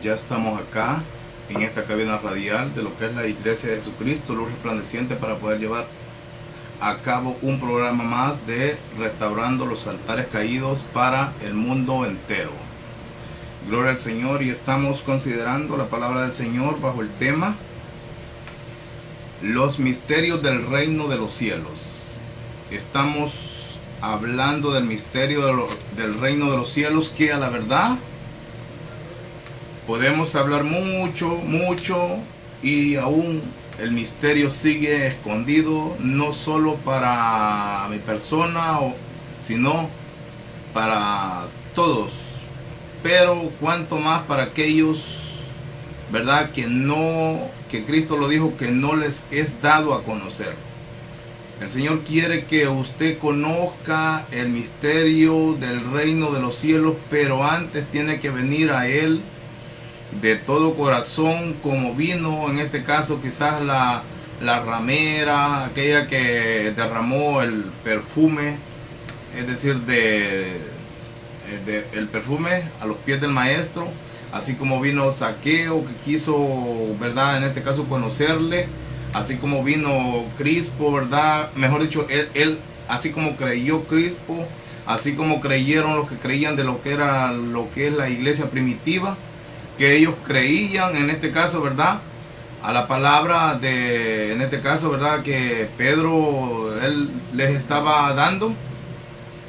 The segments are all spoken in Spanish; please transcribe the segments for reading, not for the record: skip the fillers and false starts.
Ya estamos acá en esta cabina radial de lo que es la Iglesia de Jesucristo, Luz Resplandeciente, para poder llevar a cabo un programa más de restaurando los altares caídos para el mundo entero. Gloria al Señor, y estamos considerando la palabra del Señor bajo el tema los misterios del reino de los cielos. Estamos hablando del misterio del reino de los cielos, que a la verdad podemos hablar mucho y aún el misterio sigue escondido, no solo para mi persona, sino para todos, pero cuanto más para aquellos, verdad, que Cristo lo dijo, que no les es dado a conocer. El Señor quiere que usted conozca el misterio del reino de los cielos, pero antes tiene que venir a Él de todo corazón, como vino en este caso quizás la ramera, aquella que derramó el perfume, es decir, el perfume a los pies del maestro, así como vino Zaqueo, que quiso, verdad, en este caso conocerle, así como vino Crispo, verdad, mejor dicho, él así como creyó Crispo, así como creyeron los que creían de lo que es la iglesia primitiva, que ellos creían, en este caso, verdad, a la palabra de, en este caso, verdad, que Pedro, él les estaba dando,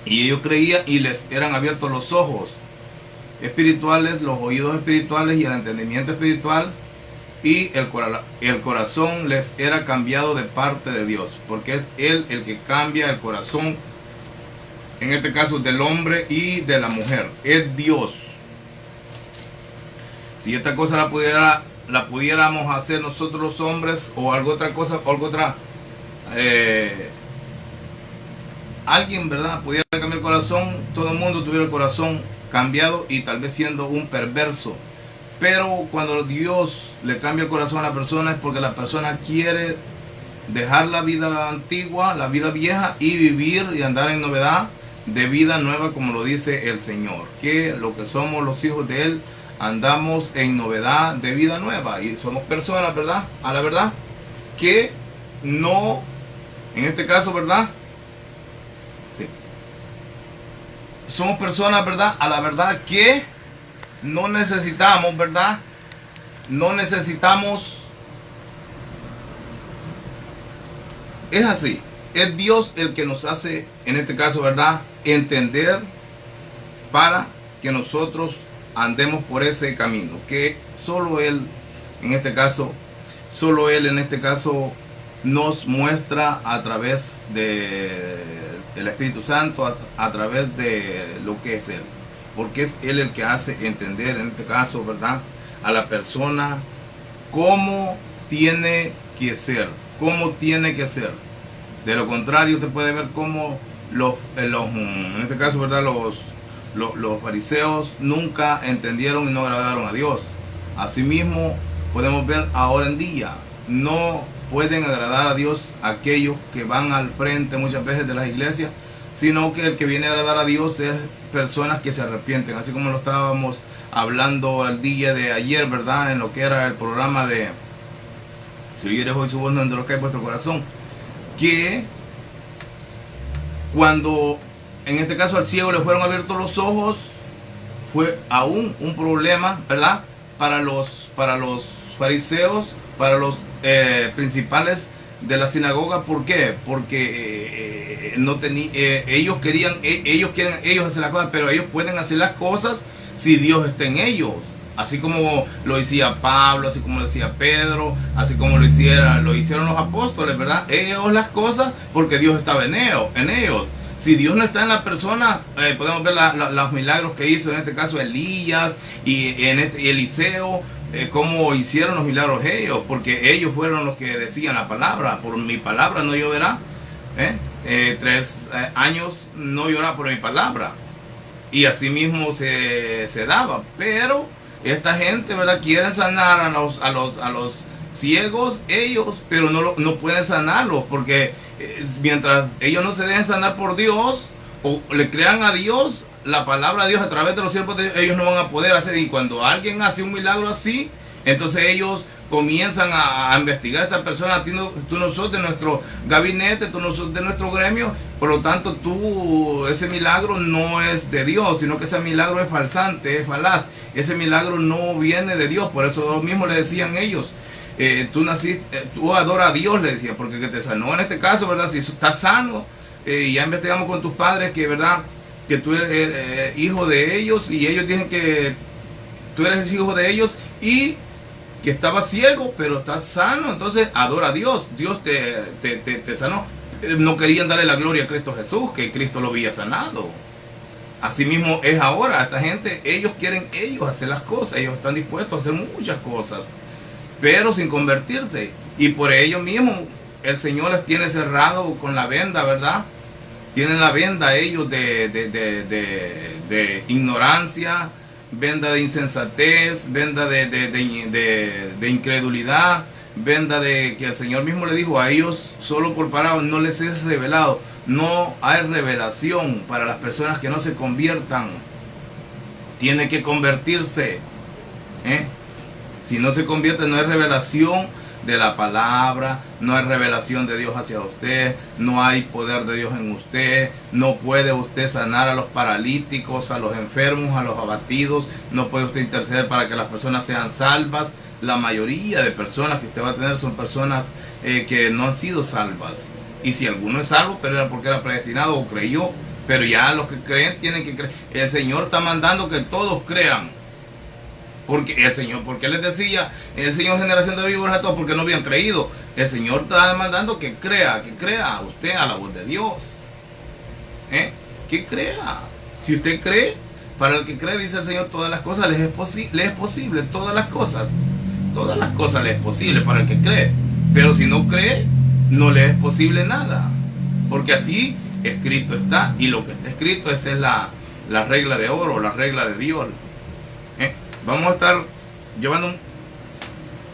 y ellos creían y les eran abiertos los ojos espirituales, los oídos espirituales y el entendimiento espiritual, y el corazón les era cambiado de parte de Dios, porque es Él el que cambia el corazón, en este caso del hombre y de la mujer, es Dios. Si esta cosa la pudiéramos hacer nosotros los hombres, o algo otra cosa, o algo otra, alguien, ¿verdad?, pudiera cambiar el corazón, todo el mundo tuviera el corazón cambiado y tal vez siendo un perverso. Pero cuando Dios le cambia el corazón a la persona es porque la persona quiere dejar la vida antigua, la vida vieja, y vivir y andar en novedad de vida nueva, como lo dice el Señor, que lo que somos los hijos de Él andamos en novedad de vida nueva, y somos personas, ¿verdad?, a la verdad, que no, en este caso, ¿verdad?, sí, somos personas, ¿verdad?, a la verdad, que no necesitamos, ¿verdad?, no necesitamos, es así, es Dios el que nos hace, en este caso, ¿verdad?, entender para que nosotros andemos por ese camino, que solo Él, en este caso, nos muestra a través del Espíritu Santo, a través de lo que es Él, porque es Él el que hace entender, en este caso, ¿verdad?, a la persona cómo tiene que ser, De lo contrario, usted puede ver cómo en este caso, ¿verdad?, los fariseos nunca entendieron y no agradaron a Dios. Asimismo, podemos ver ahora en día, no pueden agradar a Dios aquellos que van al frente muchas veces de las iglesias, sino que el que viene a agradar a Dios es personas que se arrepienten, así como lo estábamos hablando el día de ayer, ¿verdad?, en lo que era el programa de Si oyeres hoy su voz, no endurezcáis vuestro corazón, que cuando en este caso al ciego le fueron abiertos los ojos, fue aún un problema, ¿verdad?, para los fariseos, para los principales de la sinagoga. ¿Por qué? Porque ellos quieren hacer las cosas, pero ellos pueden hacer las cosas si Dios está en ellos, así como lo decía Pablo, así como lo decía Pedro, así como lo hicieron los apóstoles, ¿verdad? Ellos las cosas porque Dios estaba en ellos. Si Dios no está en la persona, podemos ver los milagros que hizo en este caso Elías y Eliseo, cómo hicieron los milagros ellos, porque ellos fueron los que decían la palabra: por mi palabra no lloverá, 3 años no llorará por mi palabra, y así mismo se daba. Pero esta gente, ¿verdad?, quieren sanar a los ciegos ellos, pero no pueden sanarlos, porque mientras ellos no se dejen sanar por Dios o le crean a Dios, la palabra de Dios a través de los siervos de Dios, ellos no van a poder hacer. Y cuando alguien hace un milagro así, entonces ellos comienzan a investigar a esta persona. Tú no sos de nuestro gabinete, tú no sos de nuestro gremio, por lo tanto ese milagro no es de Dios, sino que ese milagro es falsante, es falaz. Ese milagro no viene de Dios. Por eso mismo le decían ellos, tú adoras a Dios, le decía, porque el que te sanó en este caso, ¿verdad? Si estás sano, ya investigamos con tus padres que, ¿verdad?, que tú eres hijo de ellos, y ellos dicen que tú eres hijo de ellos y que estaba ciego, pero estás sano. Entonces adora a Dios. Dios te sanó. No querían darle la gloria a Cristo Jesús, que Cristo lo había sanado. Así mismo es ahora. Esta gente, ellos quieren hacer las cosas. Ellos están dispuestos a hacer muchas cosas, pero sin convertirse. Y por ello mismo el Señor les tiene cerrado con la venda, ¿verdad? Tienen la venda ellos de ignorancia, venda de insensatez, venda de incredulidad, venda de que el Señor mismo le dijo a ellos, solo por palabras no les es revelado. No hay revelación para las personas que no se conviertan. Tiene que convertirse. Si no se convierte, no hay revelación de la palabra, no hay revelación de Dios hacia usted, no hay poder de Dios en usted, no puede usted sanar a los paralíticos, a los enfermos, a los abatidos, no puede usted interceder para que las personas sean salvas. La mayoría de personas que usted va a tener son personas que no han sido salvas, y si alguno es salvo, pero era porque era predestinado o creyó, pero ya los que creen tienen que creer. El Señor está mandando que todos crean. Porque el Señor, porque les decía, el Señor, generación de víboras a todos, porque no habían creído. El Señor está demandando que crea usted a la voz de Dios. Que crea. Si usted cree, para el que cree, dice el Señor, todas las cosas le es posible, todas las cosas le es posible para el que cree. Pero si no cree, no le es posible nada. Porque así escrito está, y lo que está escrito, esa es la regla de oro, la regla de Dios. Vamos a estar llevando,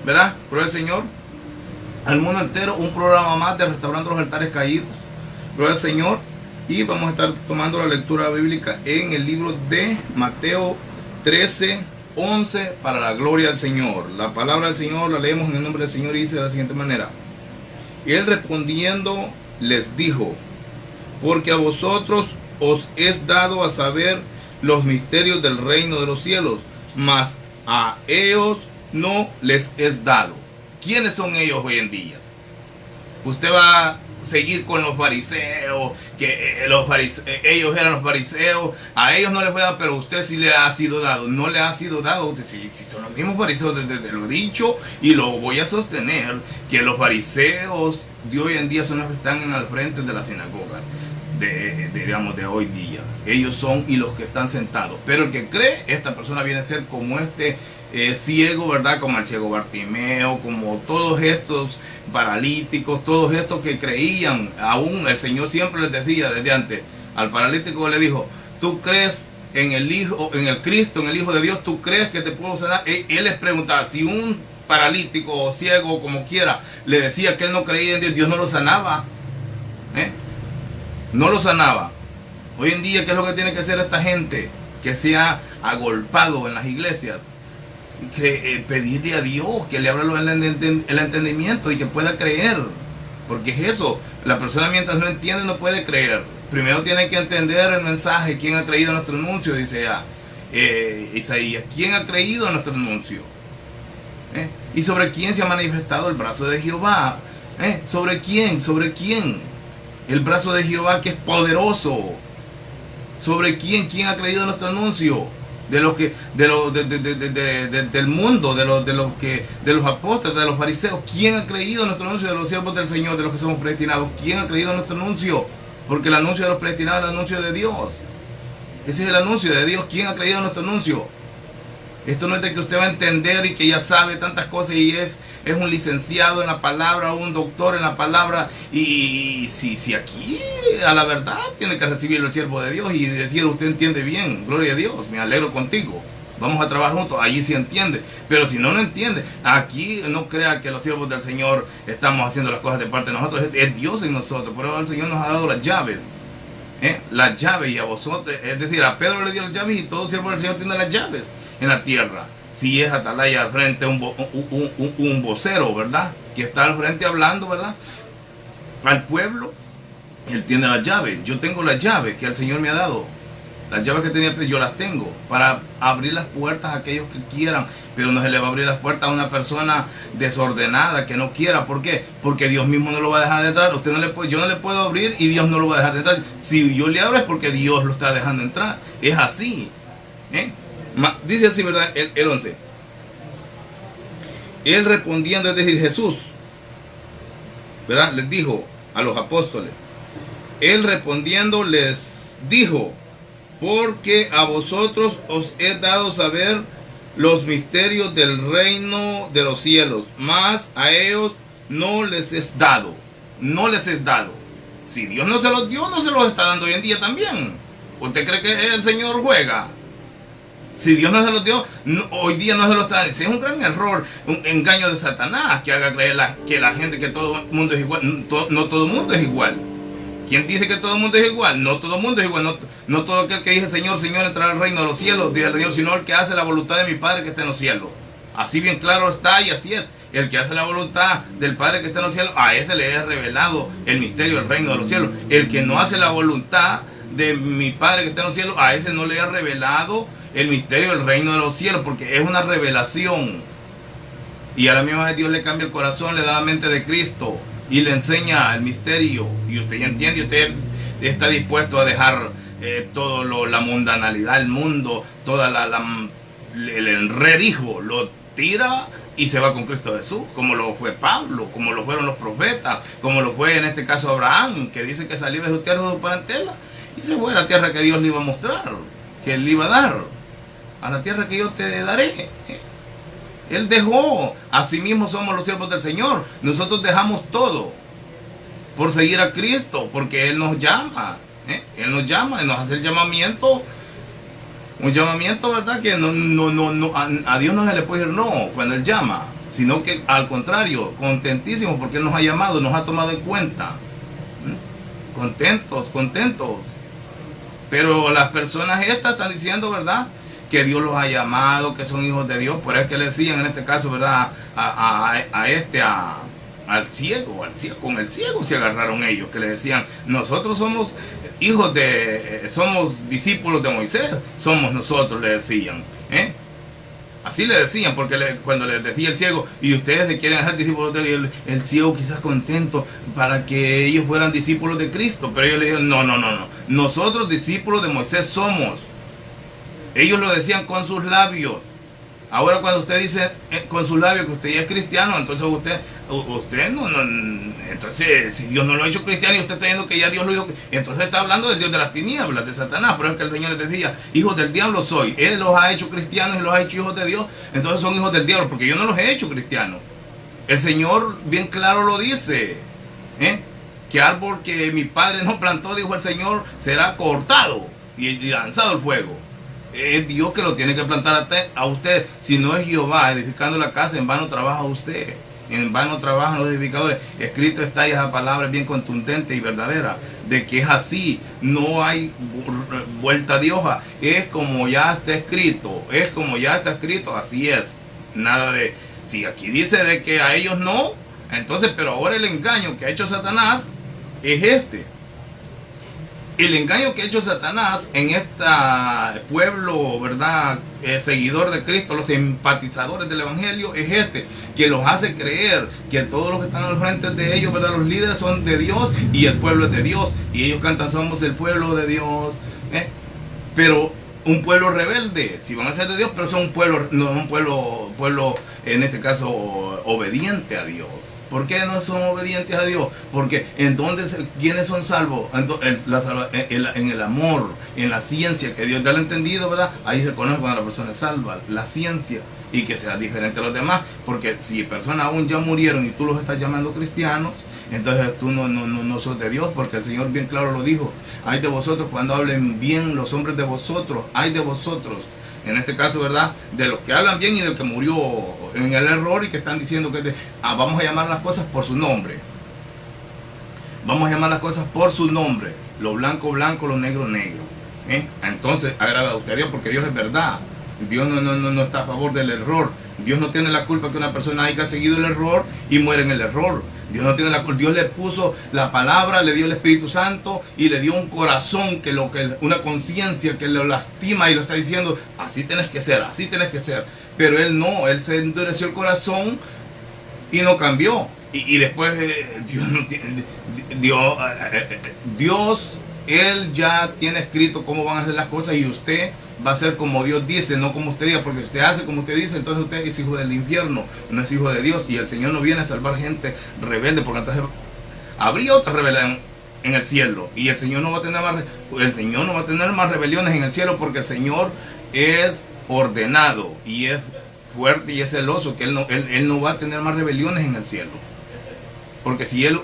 ¿verdad?, por el Señor, al mundo entero, un programa más de Restaurando los Altares Caídos. Gloria al Señor. Y vamos a estar tomando la lectura bíblica en el libro de Mateo 13:11, para la gloria del Señor. La palabra del Señor la leemos en el nombre del Señor y dice de la siguiente manera: y él respondiendo les dijo, porque a vosotros os es dado a saber los misterios del reino de los cielos, mas a ellos no les es dado. ¿Quiénes son ellos hoy en día? Usted va a seguir con los fariseos, que ellos eran los fariseos, a ellos no les fue dado, pero a usted sí le ha sido dado. No le ha sido dado. Si son los mismos fariseos, desde lo he dicho y lo voy a sostener, que los fariseos de hoy en día son los que están al frente de las sinagogas de hoy día. Ellos son y los que están sentados. Pero el que cree, esta persona viene a ser como este ciego, ¿verdad? Como el ciego Bartimeo, como todos estos paralíticos, todos estos que creían. Aún el Señor siempre les decía desde antes, al paralítico le dijo, ¿tú crees en el Hijo, en el Cristo, en el Hijo de Dios? ¿Tú crees que te puedo sanar? Él les preguntaba, si un paralítico o ciego, como quiera, le decía que él no creía en Dios, Dios no lo sanaba. No lo sanaba. Hoy en día, ¿qué es lo que tiene que hacer esta gente que se ha agolpado en las iglesias? Pedirle a Dios que le abra el entendimiento y que pueda creer. Porque es eso, la persona mientras no entiende no puede creer. Primero tiene que entender el mensaje. ¿Quién ha creído en nuestro anuncio? Dice Isaías. ¿Quién ha creído en nuestro anuncio? ¿Y sobre quién se ha manifestado el brazo de Jehová? ¿Sobre quién? ¿Sobre quién? El brazo de Jehová, que es poderoso. ¿Sobre quién? ¿Quién ha creído en nuestro anuncio? Del mundo, de los apóstoles, de los fariseos. ¿Quién ha creído en nuestro anuncio? De los siervos del Señor, de los que somos predestinados. ¿Quién ha creído en nuestro anuncio? Porque el anuncio de los predestinados es el anuncio de Dios. Ese es el anuncio de Dios. ¿Quién ha creído en nuestro anuncio? Esto no es de que usted va a entender y que ya sabe tantas cosas y es un licenciado en la palabra, un doctor en la palabra. Y si aquí a la verdad tiene que recibirlo el siervo de Dios y decir, usted entiende bien, gloria a Dios, me alegro contigo, vamos a trabajar juntos. Allí sí entiende, pero si no entiende, aquí no crea que los siervos del Señor estamos haciendo las cosas de parte de nosotros. Es Dios en nosotros. Por eso el Señor nos ha dado las llaves. las llaves, y a vosotros, es decir, a Pedro le dio las llaves, y todo siervo del Señor tiene las llaves en la tierra. Si es atalaya al frente, un vocero, ¿verdad? Que está al frente hablando, ¿verdad? Al pueblo, él tiene las llaves. Yo tengo las llaves que el Señor me ha dado. Las llaves que tenía, yo las tengo para abrir las puertas a aquellos que quieran, pero no se le va a abrir las puertas a una persona desordenada que no quiera. ¿Por qué? Porque Dios mismo no lo va a dejar de entrar. Usted no le puede, yo no le puedo abrir y Dios no lo va a dejar de entrar. Si yo le abro es porque Dios lo está dejando entrar. Es así. Dice así, ¿verdad? El 11. Él respondiendo, es decir, Jesús, ¿verdad? Les dijo a los apóstoles. Él respondiendo les dijo: porque a vosotros os he dado saber los misterios del reino de los cielos, mas a ellos no les es dado. No les es dado. Si Dios no se los dio, no se los está dando hoy en día también. ¿Usted cree que el Señor juega? Si Dios no se los dio, hoy día no se los está dando. Es un gran error, un engaño de Satanás que haga creer que la gente, que todo el mundo es igual. No todo el mundo es igual. ¿Quién dice que todo el mundo es igual? No todo el mundo es igual. No todo aquel que dice Señor, Señor entrará al reino de los cielos, dice el Señor, sino el que hace la voluntad de mi Padre que está en los cielos. Así bien claro está, y así es. El que hace la voluntad del Padre que está en los cielos, a ese le es revelado el misterio del reino de los cielos. El que no hace la voluntad de mi Padre que está en los cielos, a ese no le es revelado el misterio del reino de los cielos, porque es una revelación. Y a la misma vez Dios le cambia el corazón, le da la mente de Cristo y le enseña el misterio, y usted ya entiende, usted está dispuesto a dejar todo la mundanalidad, el mundo, toda el enredijo, lo tira y se va con Cristo Jesús, como lo fue Pablo, como lo fueron los profetas, como lo fue en este caso Abraham, que dice que salió de su tierra, de su parentela, y se fue a la tierra que Dios le iba a mostrar, que él le iba a dar, a la tierra que yo te daré. Él dejó. Asimismo somos los siervos del Señor. Nosotros dejamos todo por seguir a Cristo, porque Él nos llama. Él nos llama, Él nos hace el llamamiento. Un llamamiento, ¿verdad? Que a Dios no se le puede decir no cuando Él llama, sino que al contrario, contentísimos porque Él nos ha llamado, nos ha tomado en cuenta. Contentos. Pero las personas estas están diciendo, ¿verdad?, que Dios los ha llamado, que son hijos de Dios. Por eso es que le decían en este caso, ¿verdad?, al ciego, con el ciego se agarraron ellos, que le decían: nosotros somos hijos somos discípulos de Moisés, somos nosotros, le decían. Así le decían, porque cuando les decía el ciego: y ustedes se quieren hacer discípulos de él, el ciego quizás contento para que ellos fueran discípulos de Cristo, pero ellos le dijeron: no, nosotros discípulos de Moisés somos. Ellos lo decían con sus labios. Ahora cuando usted dice con sus labios que usted ya es cristiano, entonces usted no, entonces si Dios no lo ha hecho cristiano y usted está diciendo que ya Dios lo hizo, entonces está hablando del Dios de las tinieblas, de Satanás. Por eso es que el Señor les decía: hijos del diablo soy. Él los ha hecho cristianos y los ha hecho hijos de Dios, entonces son hijos del diablo, porque yo no los he hecho cristianos. El Señor bien claro lo dice, que árbol que mi padre no plantó, dijo el Señor, será cortado y lanzado al fuego. Es Dios que lo tiene que plantar a usted. Si no es Jehová edificando la casa, en vano trabaja usted, en vano trabajan los edificadores. Escrito está y esa palabra es bien contundente y verdadera, de que es así, no hay vuelta de hoja. Es como ya está escrito, así es. Nada de, si aquí dice de que a ellos no, entonces, pero ahora el engaño que ha hecho Satanás es este. El engaño que ha hecho Satanás en este pueblo, ¿verdad?, seguidor de Cristo, los simpatizadores del Evangelio, es este, que los hace creer que todos los que están al frente de ellos, ¿verdad?, los líderes son de Dios y el pueblo es de Dios, y ellos cantan: somos el pueblo de Dios, pero un pueblo rebelde, si van a ser de Dios, pero son un pueblo, no un pueblo en este caso obediente a Dios. ¿Por qué no son obedientes a Dios? Porque entonces, ¿quiénes son salvos? En el amor, en la ciencia que Dios ya lo ha entendido, ¿verdad? Ahí se conoce cuando la persona es salva, la ciencia, y que sea diferente a los demás. Porque si personas aún ya murieron y tú los estás llamando cristianos, entonces tú no sos de Dios, porque el Señor bien claro lo dijo: ay de vosotros cuando hablen bien los hombres de vosotros, ay de vosotros. En este caso, ¿verdad?, de los que hablan bien y del que murió en el error y que están diciendo que vamos a llamar las cosas por su nombre. Vamos a llamar las cosas por su nombre. Lo blanco, blanco, lo negro, negro. Entonces agrada a usted a Dios, porque Dios es verdad. Dios no está a favor del error. Dios no tiene la culpa que una persona haya seguido el error y muere en el error. Dios no tiene la culpa. Dios le puso la palabra, le dio el Espíritu Santo y le dio un corazón una conciencia que lo lastima y lo está diciendo, así tienes que ser, así tienes que ser. Pero él no, él se endureció el corazón y no cambió. Y después Dios, Él ya tiene escrito cómo van a hacer las cosas y usted va a ser como Dios dice, no como usted diga, porque si usted hace como usted dice, entonces usted es hijo del infierno, no es hijo de Dios, y el Señor no viene a salvar gente rebelde, porque entonces habría otra rebelión en el cielo, y el Señor no va a tener más rebeliones en el cielo, porque el Señor es ordenado y es fuerte y es celoso, que él no va a tener más rebeliones en el cielo, porque si Él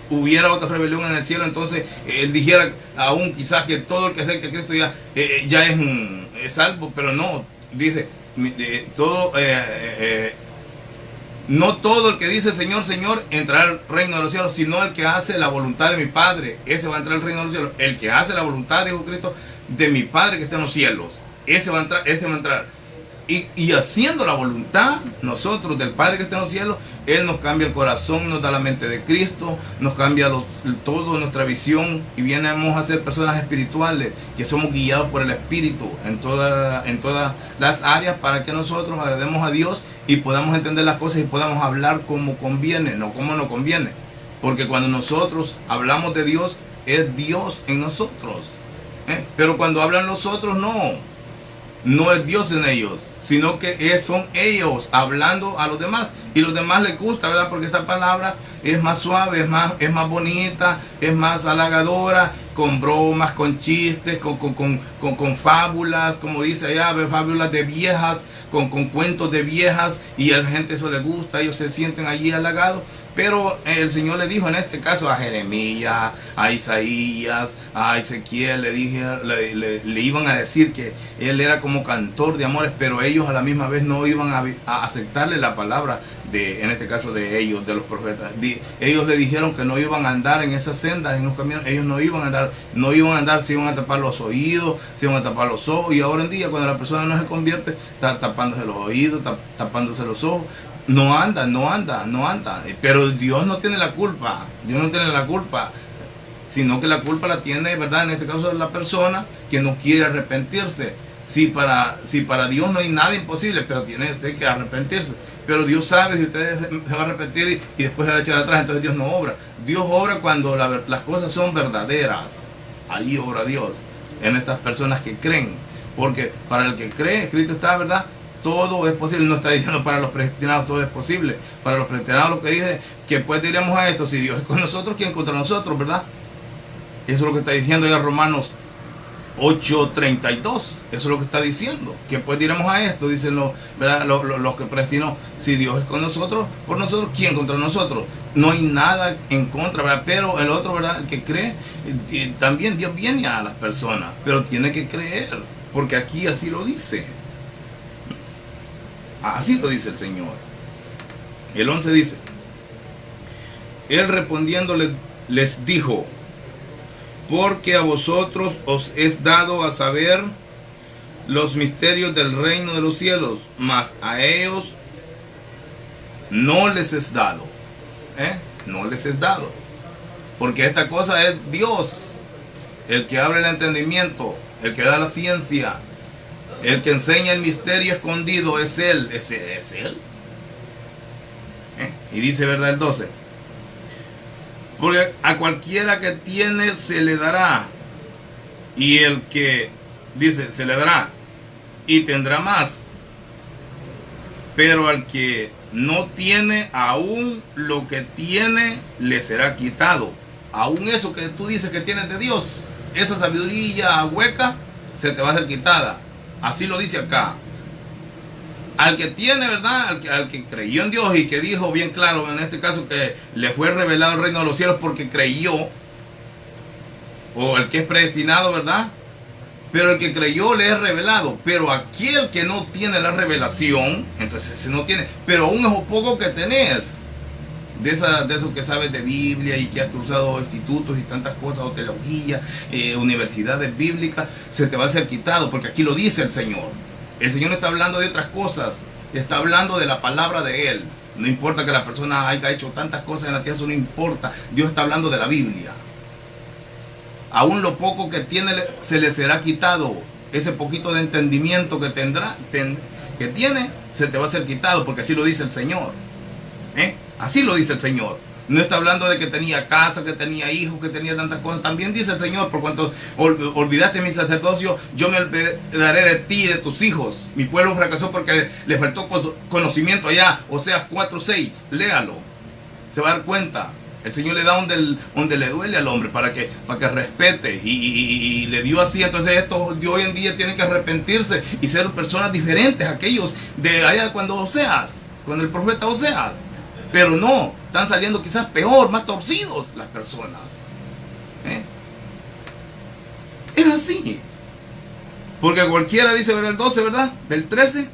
hubiera otra rebelión en el cielo, entonces Él dijera aún quizás que todo el que acerca a Cristo ya es salvo, pero no, dice no todo el que dice Señor, Señor entrará al reino de los cielos, sino el que hace la voluntad de mi Padre, ese va a entrar al reino de los cielos. El que hace la voluntad, dijo Cristo, de mi Padre que está en los cielos, ese va a entrar. Y haciendo la voluntad nosotros del Padre que está en los cielos, Él nos cambia el corazón, nos da la mente de Cristo, nos cambia toda nuestra visión y vienemos a ser personas espirituales que somos guiados por el Espíritu en todas las áreas, para que nosotros agrademos a Dios y podamos entender las cosas y podamos hablar como conviene, no como no conviene, porque cuando nosotros hablamos de Dios, es Dios en nosotros, pero cuando hablan los otros, no es Dios en ellos, sino que son ellos hablando a los demás, y los demás les gusta, ¿verdad? Porque esta palabra es más suave, es más bonita, es más halagadora, con bromas, con chistes, con fábulas, como dice allá, fábulas de viejas, con cuentos de viejas, y a la gente eso les gusta, ellos se sienten allí halagados. Pero el Señor le dijo en este caso a Jeremías, a Isaías, a Ezequiel, le iban a decir que él era como cantor de amores, pero ellos a la misma vez no iban a aceptarle la palabra en este caso de ellos, de los profetas. Ellos le dijeron que no iban a andar en esas sendas, en los caminos, ellos no iban a andar, se iban a tapar los oídos, se iban a tapar los ojos, y ahora en día cuando la persona no se convierte, está tapándose los oídos, tapándose los ojos. No anda, pero Dios no tiene la culpa, sino que la culpa la tiene, ¿verdad? En este caso la persona que no quiere arrepentirse. Si para Dios no hay nada imposible, pero tiene usted que arrepentirse. Pero Dios sabe si usted se va a arrepentir y después se va a echar atrás, entonces Dios no obra. Dios obra cuando las cosas son verdaderas. Ahí obra Dios, en estas personas que creen. Porque para el que cree, escrito está, ¿verdad? Todo es posible. No está diciendo para los predestinados todo es posible. Para los predestinados lo que dice, que pues diremos a esto, si Dios es con nosotros, ¿quién contra nosotros, verdad? Eso es lo que está diciendo ya Romanos 8:32. Eso es lo que está diciendo. Que pues diremos a esto, dicen los que predestinó. Si Dios es con nosotros, por nosotros, ¿quién contra nosotros? No hay nada en contra, ¿verdad? Pero el otro, ¿verdad? El que cree, y también Dios viene a las personas, pero tiene que creer, porque aquí así lo dice. Así lo dice el Señor. El 11 dice: Él respondiendo les dijo: porque a vosotros os es dado a saber los misterios del reino de los cielos, mas a ellos no les es dado. No les es dado. Porque esta cosa es Dios, el que abre el entendimiento, el que da la ciencia, el que enseña el misterio escondido, es Él. Es Él. Y dice, ¿verdad? El 12. Porque a cualquiera que tiene se le dará, y el que dice se le dará y tendrá más, pero al que no tiene, aún lo que tiene le será quitado. Aún eso que tú dices que tienes de Dios, esa sabiduría hueca, se te va a ser quitada. Así lo dice acá. Al que tiene, ¿verdad? Al que creyó en Dios y que dijo bien claro, en este caso, que le fue revelado el reino de los cielos porque creyó, o el que es predestinado, ¿verdad? Pero el que creyó le es revelado. Pero aquel que no tiene la revelación, entonces ese no tiene, pero aún es poco que tenés. de eso que sabes de Biblia y que has cruzado institutos y tantas cosas, o teología, universidades bíblicas, se te va a ser quitado, porque aquí lo dice el Señor. El Señor no está hablando de otras cosas, está hablando de la palabra de Él. No importa que la persona haya hecho tantas cosas en la tierra, eso no importa. Dios está hablando de la Biblia. Aún lo poco que tiene se le será quitado. Ese poquito de entendimiento que que tiene, se te va a ser quitado, porque así lo dice el Señor. Así lo dice el Señor. No está hablando de que tenía casa, que tenía hijos, que tenía tantas cosas. También dice el Señor, por cuanto olvidaste mi sacerdocio, yo me olvidaré de ti y de tus hijos. Mi pueblo fracasó porque le faltó conocimiento allá. Oseas 4:6, léalo. Se va a dar cuenta. El Señor le da donde le duele al hombre para que respete. Y le dio así. Entonces estos de hoy en día tienen que arrepentirse y ser personas diferentes. Aquellos de allá cuando el profeta Oseas. Pero no, están saliendo quizás peor, más torcidos las personas. Es así. Porque cualquiera dice, ¿verdad? El 12, ¿verdad? Del 13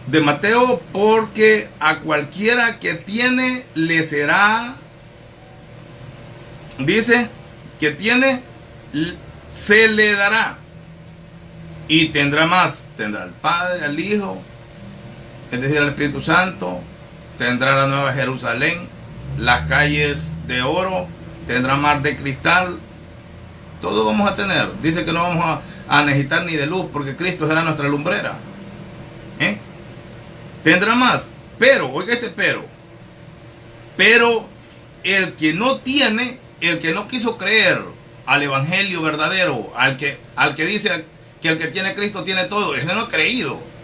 de Mateo, porque a cualquiera que tiene le será, dice, que tiene, se le dará. Y tendrá más, tendrá al Padre, al Hijo, es decir, al Espíritu Santo. Tendrá la nueva Jerusalén, las calles de oro, tendrá mar de cristal. Todo vamos a tener. Dice que no vamos a necesitar ni de luz, porque Cristo será nuestra lumbrera. Tendrá más. Pero, oiga este pero el que no tiene, el que no quiso creer al evangelio verdadero, al que dice que el que tiene Cristo tiene todo, ese no ha creído.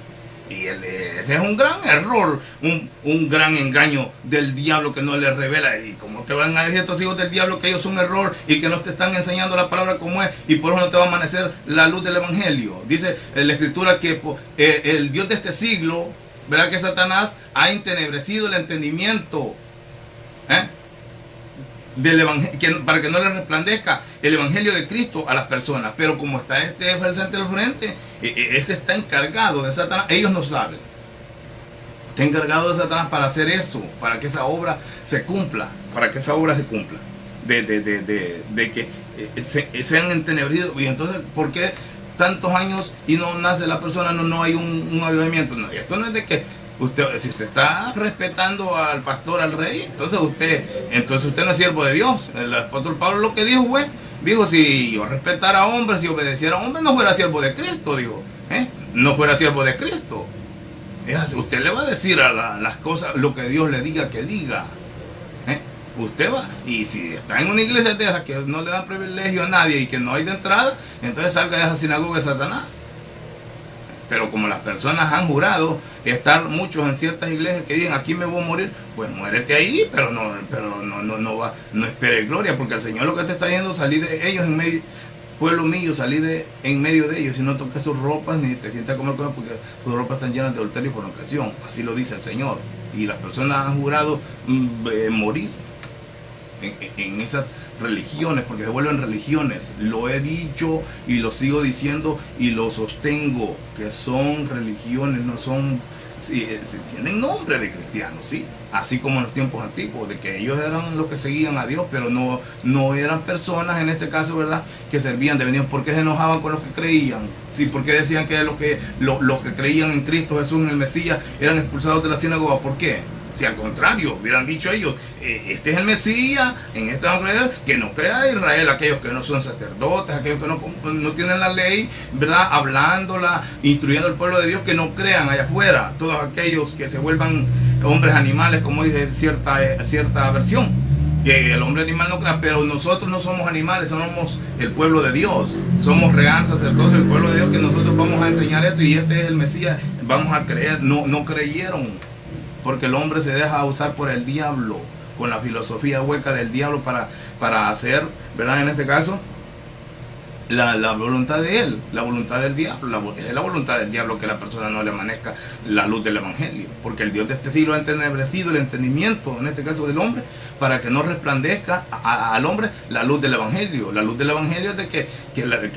Y ese es un gran error, un gran engaño del diablo que no le revela. Y como te van a decir estos hijos del diablo que ellos son un error y que no te están enseñando la palabra como es, y por eso no te va a amanecer la luz del evangelio. Dice en la escritura que el Dios de este siglo, verá que Satanás ha entenebrecido el entendimiento del evangelio, para que no le resplandezca el evangelio de Cristo a las personas. Pero como está este farsante al frente, este está encargado de Satanás. Ellos no saben. Está encargado de Satanás para hacer eso, para que esa obra se cumpla, de que sean entenebrecidos. Y entonces, ¿por qué tantos años y no nace la persona? No hay un avivamiento. No, esto no es de que si usted está respetando al pastor, al rey, entonces usted no es siervo de Dios. El apóstol Pablo lo que dijo fue, si yo respetara a hombres, si obedeciera a hombres, no fuera siervo de Cristo, no fuera siervo de Cristo. Usted le va a decir a las cosas lo que Dios le diga que diga. Usted va, y si está en una iglesia de esas que no le dan privilegio a nadie y que no hay de entrada, entonces salga de esa sinagoga de Satanás. Pero como las personas han jurado estar muchos en ciertas iglesias que dicen aquí me voy a morir, pues muérete ahí, pero no espere gloria, porque el Señor lo que te está diciendo, salí de ellos en medio, pueblo mío, salí en medio de ellos, y no toques sus ropas ni te sientas a comer con ellos, porque sus ropas están llenas de adulterio y fornicación. Así lo dice el Señor. Y las personas han jurado morir en esas religiones, porque se vuelven religiones. Lo he dicho y lo sigo diciendo y lo sostengo, que son religiones, no son, tienen nombre de cristianos, ¿sí? Así como en los tiempos antiguos, de que ellos eran los que seguían a Dios, pero no eran personas, en este caso, ¿verdad?, que servían de Dios. ¿Por qué se enojaban con los que creían? ¿Sí? ¿Por qué decían que los que creían en Cristo Jesús, en el Mesías, eran expulsados de la sinagoga? ¿Por qué? Si al contrario, hubieran dicho ellos, este es el Mesías, en este vamos a creer, que no crea a Israel, aquellos que no son sacerdotes, aquellos que no tienen la ley, ¿verdad?, hablándola, instruyendo al pueblo de Dios, que no crean allá afuera, todos aquellos que se vuelvan hombres animales, como dice cierta versión, que el hombre animal no crea. Pero nosotros no somos animales, somos el pueblo de Dios, somos real sacerdocio, el pueblo de Dios, que nosotros vamos a enseñar esto, y este es el Mesías, vamos a creer. No creyeron. Porque el hombre se deja usar por el diablo, con la filosofía hueca del diablo para hacer, ¿verdad?, en este caso, la voluntad de él, la voluntad del diablo, es la voluntad del diablo que la persona no le amanezca la luz del evangelio, porque el Dios de este siglo ha entenebrecido el entendimiento, en este caso del hombre, para que no resplandezca al hombre la luz del evangelio. La luz del evangelio es de que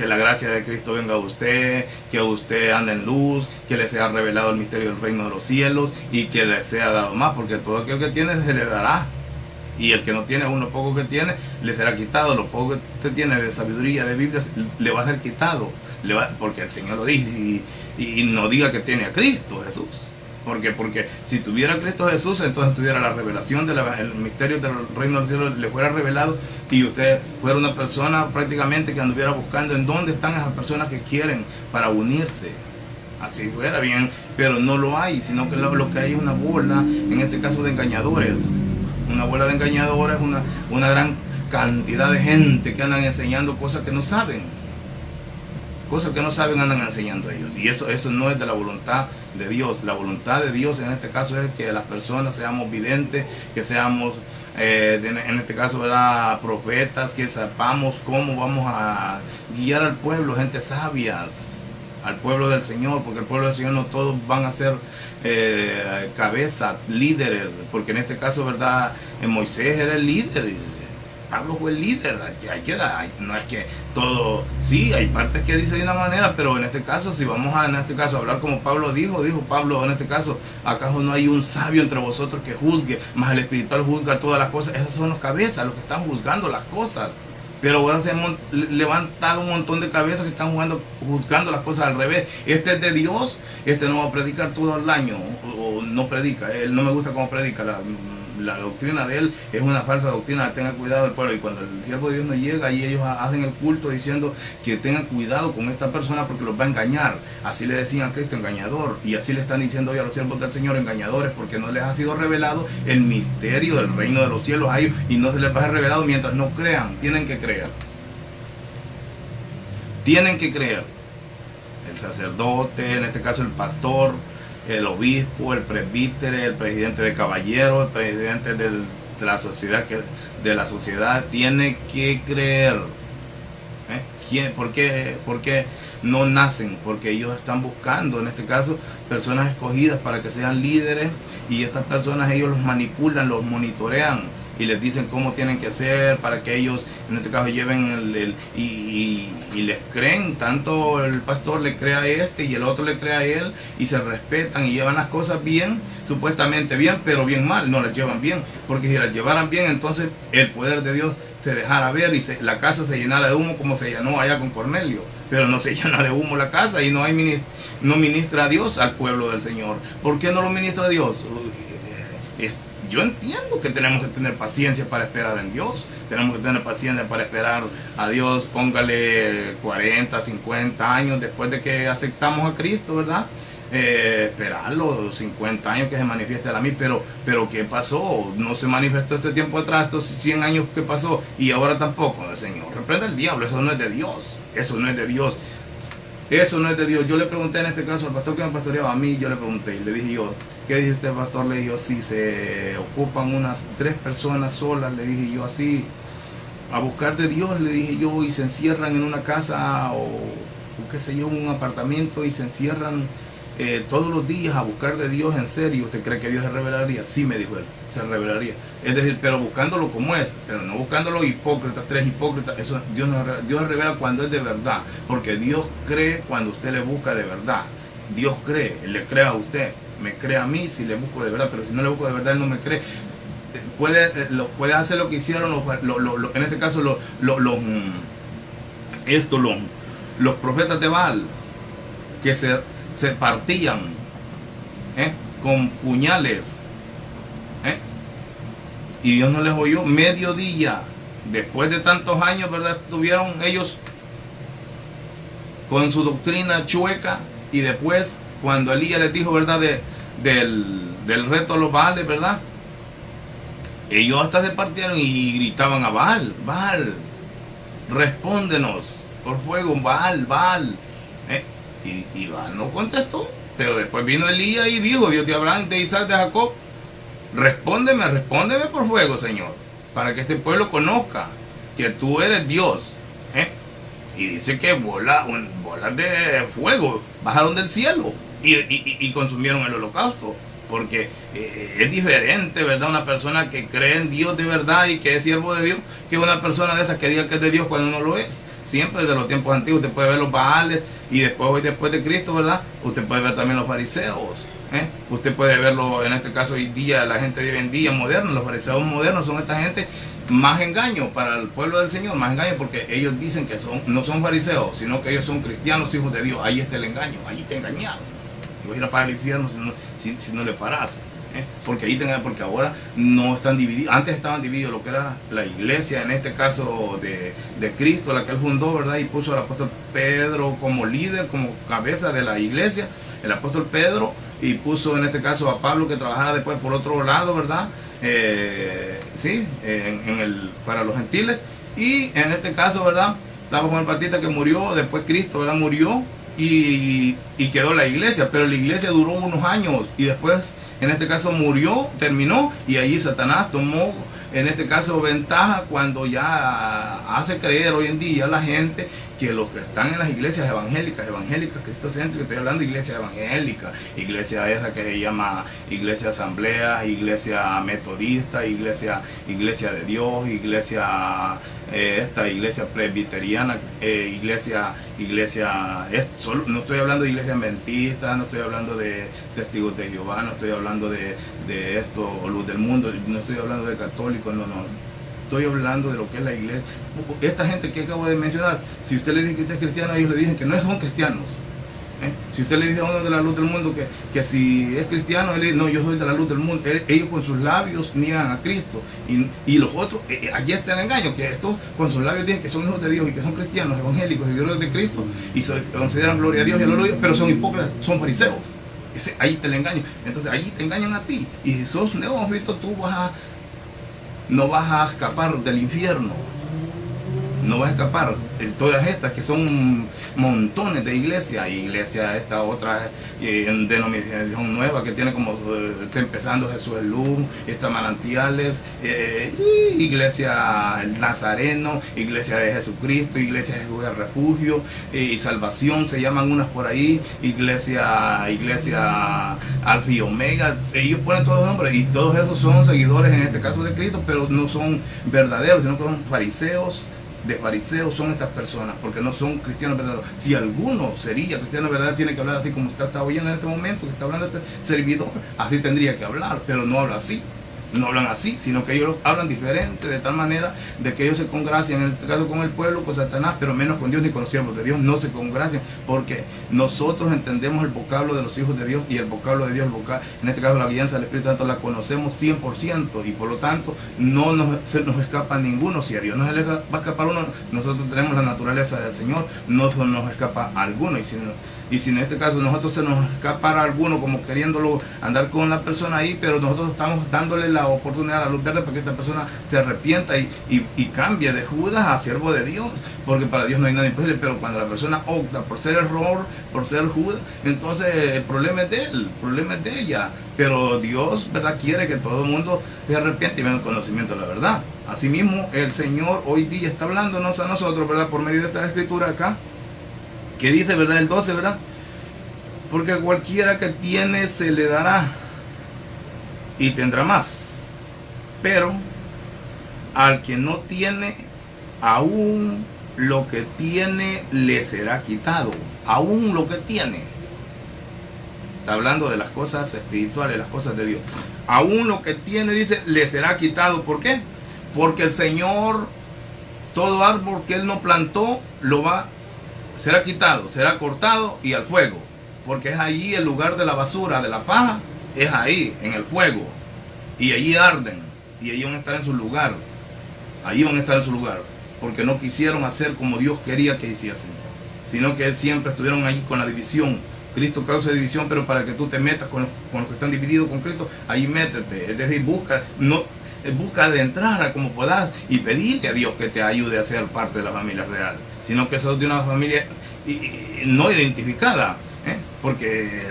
la gracia de Cristo venga a usted, que usted ande en luz, que le sea revelado el misterio del reino de los cielos y que le sea dado más, porque todo aquel que tiene se le dará. Y el que no tiene, aún lo poco que tiene, le será quitado. Lo poco que usted tiene de sabiduría, de Biblia, le va a ser quitado. Porque el Señor lo dice. Y no diga que tiene a Cristo Jesús. Porque si tuviera a Cristo Jesús, entonces tuviera la revelación del misterio del reino del cielo, le fuera revelado, y usted fuera una persona prácticamente que anduviera buscando en dónde están esas personas que quieren para unirse. Así fuera bien, pero no lo hay, sino que lo que hay es una bola, en este caso de engañadores. Una bola de engañadores, una gran cantidad de gente que andan enseñando cosas que no saben. Cosas que no saben andan enseñando ellos. Y eso no es de la voluntad de Dios. La voluntad de Dios en este caso es que las personas seamos videntes, que seamos, en este caso, ¿verdad?, profetas, que sepamos cómo vamos a guiar al pueblo, gente sabias, al pueblo del Señor, porque el pueblo del Señor no todos van a ser cabezas, líderes, porque en este caso, ¿verdad?, Moisés era el líder, Pablo fue el líder. No es que todo, sí, hay partes que dice de una manera, pero en este caso, si vamos a, en este caso, hablar como Pablo dijo Pablo, en este caso, ¿acaso no hay un sabio entre vosotros que juzgue, más el espiritual juzga todas las cosas? Esas son los cabezas, los que están juzgando las cosas. Pero ahora se han levantado un montón de cabezas que están juzgando las cosas al revés. Este es de Dios, este no va a predicar todo el año, o no predica. Él no me gusta cómo predica. La doctrina de él es una falsa doctrina, tenga cuidado del pueblo. Y cuando el siervo de Dios no llega, y ellos hacen el culto diciendo que tengan cuidado con esta persona porque los va a engañar. Así le decían a Cristo, engañador, y así le están diciendo hoy a los siervos del Señor, engañadores, porque no les ha sido revelado el misterio del reino de los cielos a ellos, y no se les va a ser revelado mientras no crean. Tienen que creer. Tienen que creer. El sacerdote, en este caso el pastor, el obispo, el presbítero, el presidente de caballeros, el presidente de la sociedad, tiene que creer. ¿Por qué no nacen? Porque ellos están buscando, en este caso, personas escogidas para que sean líderes, y estas personas ellos los manipulan, los monitorean y les dicen cómo tienen que hacer para que ellos, en este caso, lleven y les creen. Tanto el pastor le cree a este y el otro le cree a él, y se respetan y llevan las cosas bien, supuestamente bien, pero bien mal, no las llevan bien, porque si las llevaran bien, entonces el poder de Dios se dejara ver y la casa se llenara de humo, como se llenó allá con Cornelio. Pero no se llena de humo la casa, y no ministra a Dios al pueblo del Señor. ¿Por qué no lo ministra a Dios? Yo entiendo que tenemos que tener paciencia para esperar en Dios. Tenemos que tener paciencia para esperar a Dios. Póngale 40, 50 años después de que aceptamos a Cristo, ¿verdad? Esperar los 50 años que se manifieste a mí. Pero ¿qué pasó? No se manifestó este tiempo atrás, estos 100 años que pasó, y ahora tampoco. El Señor reprenda al diablo. Eso no es de Dios. Eso no es de Dios. Eso no es de Dios. Yo le pregunté, en este caso, al pastor que me pastoreaba a mí, yo le pregunté, y le dije yo, ¿qué dice usted, pastor? Le dije yo, si se ocupan unas 3 personas solas, le dije yo, así, a buscar de Dios, le dije yo, y se encierran en una casa o qué sé yo, un apartamento, y se encierran todos los días a buscar de Dios en serio, ¿usted cree que Dios se revelaría? Sí, me dijo él, se revelaría. Es decir, pero buscándolo como es, pero no buscándolo hipócritas, 3 hipócritas. Eso Dios se revela cuando es de verdad, porque Dios cree cuando usted le busca de verdad. Dios cree, Él le cree a usted, me cree a mí si le busco de verdad, pero si no le busco de verdad, Él no me cree. Puede hacer lo que hicieron en este caso los profetas de Baal, que se partían con puñales, y Dios no les oyó. Mediodía, después de tantos años, ¿verdad?, estuvieron ellos con su doctrina chueca, y después cuando Elías les dijo, ¿verdad?, del reto a los Baales, ¿verdad?, ellos hasta se partieron y gritaban a Baal, Baal, respóndenos por fuego, Baal, Baal. Y Baal no contestó, pero después vino Elías y dijo, Dios de Abraham, de Isaac, de Jacob, respóndeme por fuego, Señor, para que este pueblo conozca que tú eres Dios. Y dice que bolas de fuego bajaron del cielo y consumieron el holocausto. Porque es diferente, ¿verdad? Una persona que cree en Dios de verdad y que es siervo de Dios, que una persona de esas que diga que es de Dios cuando no lo es. Siempre desde los tiempos antiguos usted puede ver los Baales y después de Cristo, ¿verdad? Usted puede ver también los fariseos. Usted puede verlo, en este caso hoy día, la gente de hoy en día moderna, los fariseos modernos son esta gente más engaño para el pueblo del Señor, más engaño porque ellos dicen que no son fariseos, sino que ellos son cristianos, hijos de Dios. Ahí está el engaño, ahí te engañaron. Y vas a ir a pagar el infierno si no le paras. Porque ahora no están divididos. Antes estaban divididos lo que era la iglesia, en este caso de Cristo, la que él fundó, ¿verdad? Y puso al apóstol Pedro como líder, como cabeza de la iglesia, el apóstol Pedro, y puso en este caso a Pablo que trabajara después por otro lado, ¿verdad? Para los gentiles. Y en este caso, ¿verdad? Estaba Juan el Bautista que murió, después Cristo, ¿verdad? Murió. Y quedó la iglesia, pero la iglesia duró unos años y después en este caso murió, terminó, y allí Satanás tomó en este caso ventaja cuando ya hace creer hoy en día a la gente que los que están en las iglesias evangélicas, cristocéntricas, estoy hablando de iglesias evangélicas, iglesia esa que se llama iglesia asamblea, iglesia metodista, iglesia de Dios, iglesia presbiteriana, no estoy hablando de iglesia adventista, no estoy hablando de testigos de Jehová, no estoy hablando de esto, luz del mundo, no estoy hablando de católicos, no. Estoy hablando de lo que es la iglesia. Esta gente que acabo de mencionar, si usted le dice que usted es cristiano, ellos le dicen que no son cristianos. Si usted le dice a uno de la luz del mundo que si es cristiano, él dice, no, yo soy de la luz del mundo. Ellos con sus labios niegan a Cristo. Y los otros, allí está el engaño, que estos con sus labios dicen que son hijos de Dios y que son cristianos, evangélicos, seguidores de Cristo, y consideran gloria a Dios y a la gloria, pero son hipócritas, son fariseos. Ahí te el engaño. Entonces allí te engañan a ti. Y si sos neófito, tú no vas a escapar del infierno. No vas a escapar. Todas estas que son montones de iglesias, esta otra denominación nueva que tiene como está empezando Jesús es Luz, esta Manantiales, iglesia Nazareno, iglesia de Jesucristo, iglesia de Jesús es Refugio y Salvación, se llaman unas por ahí, iglesia Alfa y Omega. Ellos ponen todos los nombres y todos esos son seguidores en este caso de Cristo, pero no son verdaderos, sino que son fariseos. De fariseos son estas personas, porque no son cristianos verdaderos. Si alguno sería cristiano verdadero, tiene que hablar así como usted está oyendo en este momento, que está hablando este servidor, así tendría que hablar, pero no habla así. No hablan así, sino que ellos hablan diferente, de tal manera de que ellos se congracian, en este caso con el pueblo, con Satanás, pero menos con Dios ni con los siervos de Dios, no se congracian, porque nosotros entendemos el vocablo de los hijos de Dios y el vocablo de Dios, en este caso la guianza del Espíritu Santo la conocemos 100% y por lo tanto no se nos escapa ninguno. Si a Dios no se le va a escapar uno, nosotros tenemos la naturaleza del Señor, no se nos escapa alguno. Y si en este caso nosotros se nos escapara alguno como queriéndolo andar con la persona ahí, pero nosotros estamos dándole la oportunidad a la luz verde para que esta persona se arrepienta y cambie de Judas a siervo de Dios, porque para Dios no hay nada imposible. Pero cuando la persona opta por ser error, por ser Judas, entonces el problema es de él, el problema es de ella. Pero Dios, ¿verdad?, quiere que todo el mundo se arrepiente y venga el conocimiento de la verdad. Asimismo, el Señor hoy día está hablándonos a nosotros, ¿verdad?, por medio de esta escritura acá, que dice, ¿verdad?, el 12, ¿verdad? Porque a cualquiera que tiene se le dará y tendrá más. Pero al que no tiene, aún lo que tiene le será quitado. Aún lo que tiene. Está hablando de las cosas espirituales, las cosas de Dios. Aún lo que tiene, dice, le será quitado. ¿Por qué? Porque el Señor, todo árbol que Él no plantó, será quitado, será cortado y al fuego. Porque es allí el lugar de la basura, de la paja, es ahí, en el fuego. Y allí arden, y allí van a estar en su lugar. Allí van a estar en su lugar. Porque no quisieron hacer como Dios quería que hiciesen. Sino que siempre estuvieron allí con la división. Cristo causa división, pero para que tú te metas con los que están divididos con Cristo, ahí métete. Es decir, busca de entrar a como puedas y pedirle a Dios que te ayude a ser parte de la familia real. Sino que sos de una familia no identificada. Porque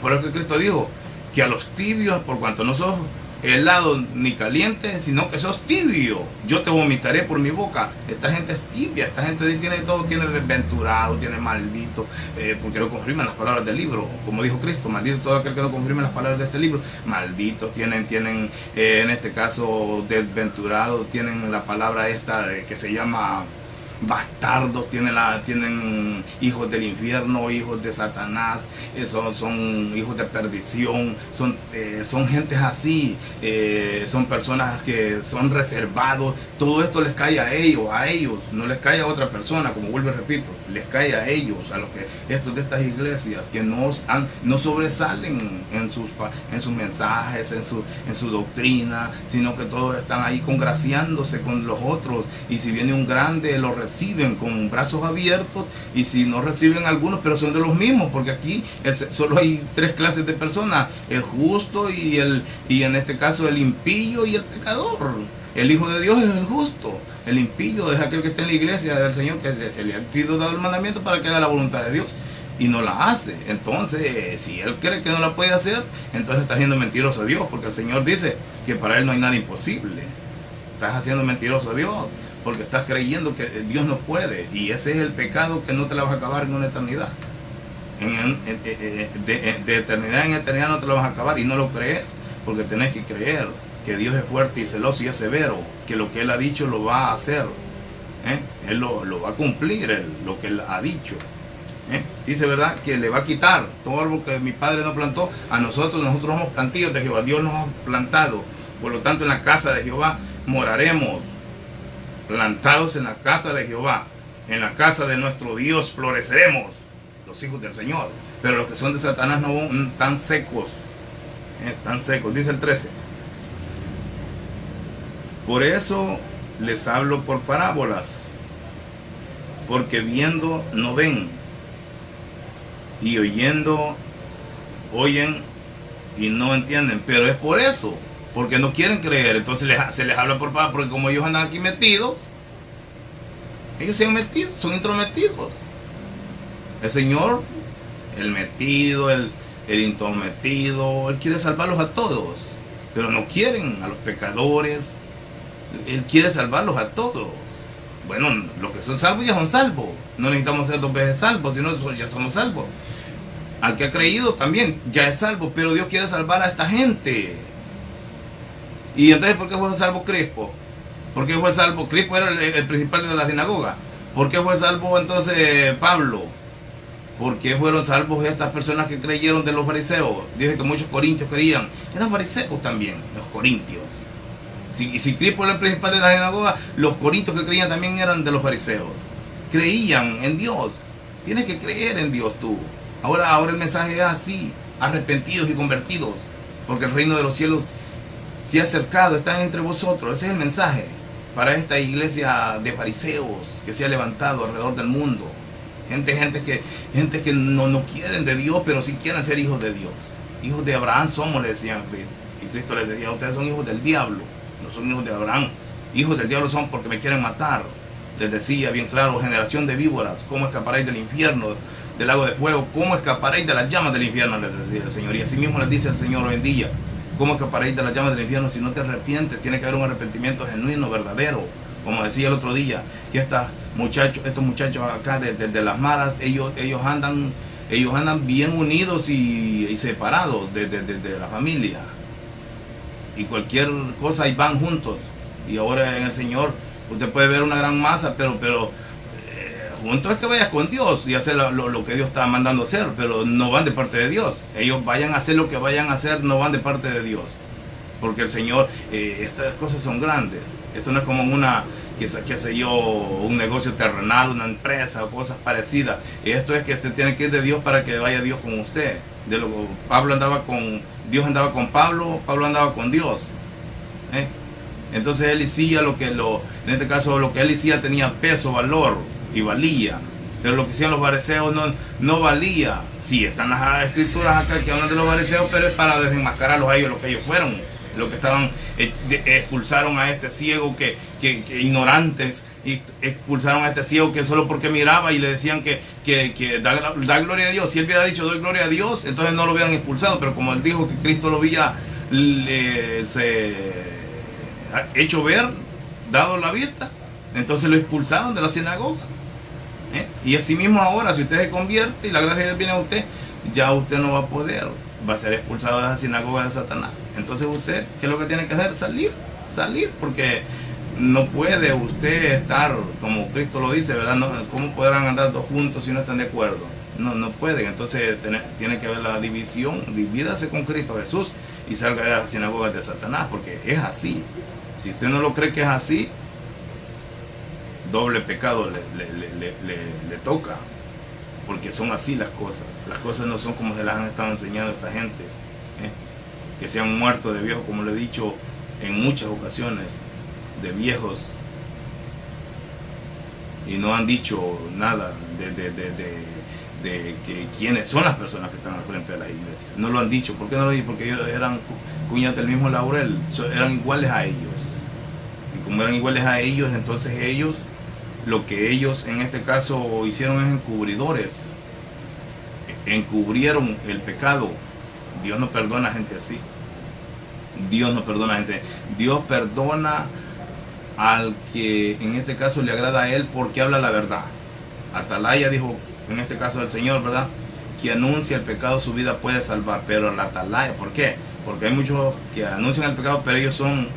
por eso que Cristo dijo que a los tibios, por cuanto no sos helado ni caliente, sino que sos tibio. Yo te vomitaré por mi boca. Esta gente es tibia, esta gente tiene todo, tiene desventurado, tiene maldito, porque no confirman las palabras del libro. Como dijo Cristo, maldito todo aquel que no confirme las palabras de este libro. Malditos, tienen en este caso desventurados, tienen la palabra esta que se llama bastardos, tienen hijos del infierno, hijos de Satanás, son hijos de perdición, son gentes así, son personas que son reservados. Todo esto les cae a ellos, no les cae a otra persona, como vuelvo y repito, les cae a ellos, a los que estos de estas iglesias que no sobresalen en sus mensajes, en su doctrina, sino que todos están ahí congraciándose con los otros, y si viene un grande lo reciben con brazos abiertos, y si no reciben algunos, pero son de los mismos, porque aquí solo hay tres clases de personas: el justo y en este caso el impío y el pecador. El Hijo de Dios es el justo, el impío es aquel que está en la iglesia del Señor, que se le ha sido dado el mandamiento para que haga la voluntad de Dios y no la hace. Entonces, si él cree que no la puede hacer, entonces está haciendo mentiroso a Dios, porque el Señor dice que para él no hay nada imposible. Estás haciendo mentiroso a Dios, porque estás creyendo que Dios no puede, y ese es el pecado que no te la vas a acabar en una eternidad. De eternidad en eternidad no te la vas a acabar, y no lo crees, porque tenés que creer que Dios es fuerte y celoso y es severo, que lo que Él ha dicho lo va a hacer. Él lo va a cumplir, lo que Él ha dicho. Dice, ¿verdad?, que le va a quitar todo árbol que mi padre no plantó. A nosotros somos plantíos de Jehová, Dios nos ha plantado. Por lo tanto, en la casa de Jehová moraremos, plantados en la casa de Jehová, en la casa de nuestro Dios floreceremos, los hijos del Señor. Pero los que son de Satanás no están secos, están secos. Dice el 13: por eso les hablo por parábolas, porque viendo no ven, y oyendo oyen y no entienden. Pero es por eso, porque no quieren creer. Entonces se les habla por parábolas, porque como ellos andan aquí metidos, ellos se han metido, son intrometidos. El Señor, el metido, el intrometido, Él quiere salvarlos a todos, pero no quieren a los pecadores. Él quiere salvarlos a todos. Bueno, los que son salvos ya son salvos. No necesitamos ser dos veces salvos, sino ya somos salvos. Al que ha creído también ya es salvo, pero Dios quiere salvar a esta gente. Y entonces, ¿por qué fue salvo Crispo? ¿Por qué fue salvo? Crispo era el principal de la sinagoga. ¿Por qué fue salvo entonces Pablo? ¿Por qué fueron salvos estas personas que creyeron de los fariseos? Dice que muchos corintios creían. Eran fariseos también, los corintios. Si Crispo era el principal de la sinagoga, los corintios que creían también eran de los fariseos. Creían en Dios. Tienes que creer en Dios tú. Ahora el mensaje es así: arrepentidos y convertidos, porque el reino de los cielos se ha acercado, están entre vosotros. Ese es el mensaje para esta iglesia de fariseos que se ha levantado alrededor del mundo. Gente que no quieren de Dios, pero sí quieren ser hijos de Dios. Hijos de Abraham somos, le decían a Cristo. Y Cristo les decía: ustedes son hijos del diablo, no son hijos de Abraham. Hijos del diablo son porque me quieren matar. Les decía bien claro: generación de víboras, ¿cómo escaparéis del infierno, del lago de fuego? ¿Cómo escaparéis de las llamas del infierno?, les decía el Señor. Y así mismo les dice el Señor hoy en día: ¿cómo escaparéis de las llamas del infierno si no te arrepientes? Tiene que haber un arrepentimiento genuino, verdadero. Como decía el otro día, que estos muchachos acá de las maras, ellos andan bien unidos y separados de la familia. Y cualquier cosa, y van juntos. Y ahora en el Señor usted puede ver una gran masa, pero juntos es que vayas con Dios y hacer lo que Dios está mandando hacer, pero no van de parte de Dios. Ellos vayan a hacer lo que vayan a hacer, no van de parte de Dios. Porque el Señor, estas cosas son grandes. Esto no es como qué sé yo, un negocio terrenal, una empresa o cosas parecidas. Esto es que usted tiene que ir de Dios para que vaya Dios con usted. Dios andaba con Pablo, Pablo andaba con Dios. Entonces él hacía en este caso lo que él hacía tenía peso, valor y valía. Pero lo que hacían los fariseos no valía. Sí, están las escrituras acá que hablan de los fariseos, pero es para desenmascararlos a ellos, lo que ellos fueron. Lo que expulsaron a este ciego que ignorantes, y expulsaron a este ciego que solo porque miraba y le decían que da gloria a Dios. Si él hubiera dicho doy gloria a Dios, entonces no lo hubieran expulsado, pero como él dijo que Cristo lo había se ha hecho ver, dado la vista, entonces lo expulsaron de la sinagoga. Y así mismo ahora, si usted se convierte y la gracia de Dios viene a usted, ya usted no va a poder, va a ser expulsado de la sinagoga de Satanás. Entonces usted, ¿qué es lo que tiene que hacer? Salir, porque no puede usted estar, como Cristo lo dice, ¿verdad? No, ¿cómo podrán andar dos juntos si no están de acuerdo? No pueden. Entonces tiene que haber la división. Divídase con Cristo Jesús y salga de las sinagogas de Satanás, porque es así. Si usted no lo cree que es así, doble pecado le toca, porque son así las cosas. Las cosas no son como se las han estado enseñando a estas gentes, que se han muerto de viejos, como le he dicho en muchas ocasiones, de viejos, y no han dicho nada de que quiénes son las personas que están al frente de la iglesia. No lo han dicho. ¿Por qué no lo dicen? Porque ellos eran cuñados del mismo laurel, eran iguales a ellos. Y como eran iguales a ellos, entonces ellos, lo que ellos en este caso hicieron es encubridores, encubrieron el pecado. Dios no perdona a gente así. Dios no perdona a gente. Dios perdona al que en este caso le agrada a él porque habla la verdad. Atalaya dijo, en este caso el Señor, ¿verdad?, que anuncia el pecado, su vida puede salvar. Pero la atalaya, ¿por qué? Porque hay muchos que anuncian el pecado, pero ellos son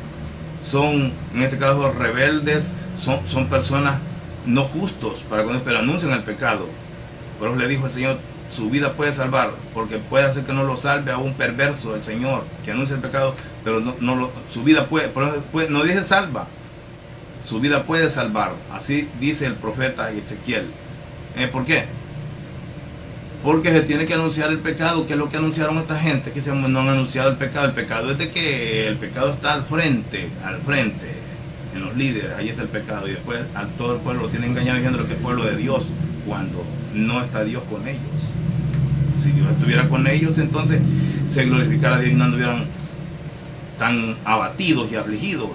en este caso rebeldes, son personas no justos para con Dios, pero anuncian el pecado. Por eso le dijo el Señor, su vida puede salvar, porque puede hacer que no lo salve a un perverso, el Señor, que anuncia el pecado, pero su vida puede, no dice salva, su vida puede salvar. Así dice el profeta Ezequiel. ¿Por qué? Porque se tiene que anunciar el pecado. ¿Qué es lo que anunciaron esta gente? Que no han anunciado el pecado. El pecado es de que el pecado está al frente, en los líderes, ahí está el pecado. Y después todo el pueblo lo tiene engañado diciendo que es pueblo de Dios, cuando no está Dios con ellos. Si Dios estuviera con ellos, entonces se glorificara a Dios y no anduvieran tan abatidos y afligidos.